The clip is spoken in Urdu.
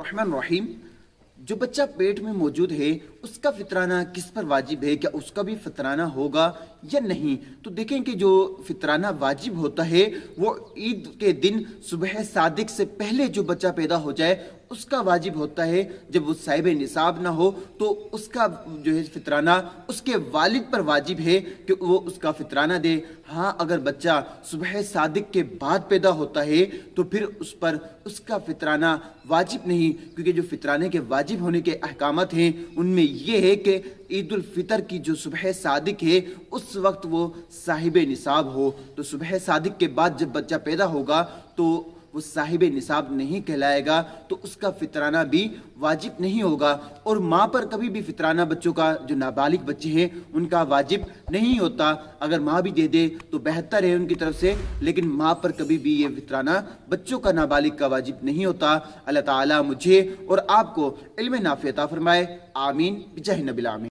الرحمن الرحیم۔ جو بچہ پیٹ میں موجود ہے اس کا فطرانہ کس پر واجب ہے؟ کیا اس کا بھی فطرانہ ہوگا یا نہیں؟ تو دیکھیں کہ جو فطرانہ واجب ہوتا ہے وہ عید کے دن صبح صادق سے پہلے جو بچہ پیدا ہو جائے اس کا واجب ہوتا ہے۔ جب وہ صاحب نصاب نہ ہو تو اس کا جو ہے فطرانہ اس کے والد پر واجب ہے کہ وہ اس کا فطرانہ دے۔ ہاں اگر بچہ صبح صادق کے بعد پیدا ہوتا ہے تو پھر اس پر اس کا فطرانہ واجب نہیں، کیونکہ جو فطرانے کے واجب ہونے کے احکامات ہیں ان میں یہ ہے کہ عید الفطر کی جو صبح صادق ہے اس وقت وہ صاحب نصاب ہو۔ تو صبح صادق کے بعد جب بچہ پیدا ہوگا تو وہ صاحب نصاب نہیں کہلائے گا، تو اس کا فطرانہ بھی واجب نہیں ہوگا۔ اور ماں پر کبھی بھی فطرانہ بچوں کا جو نابالغ بچے ہیں ان کا واجب نہیں ہوتا۔ اگر ماں بھی دے دے تو بہتر ہے ان کی طرف سے، لیکن ماں پر کبھی بھی یہ فطرانہ بچوں کا نابالغ کا واجب نہیں ہوتا۔ اللہ تعالیٰ مجھے اور آپ کو علم نافع عطا فرمائے، آمین بجاہ نبی العالمین۔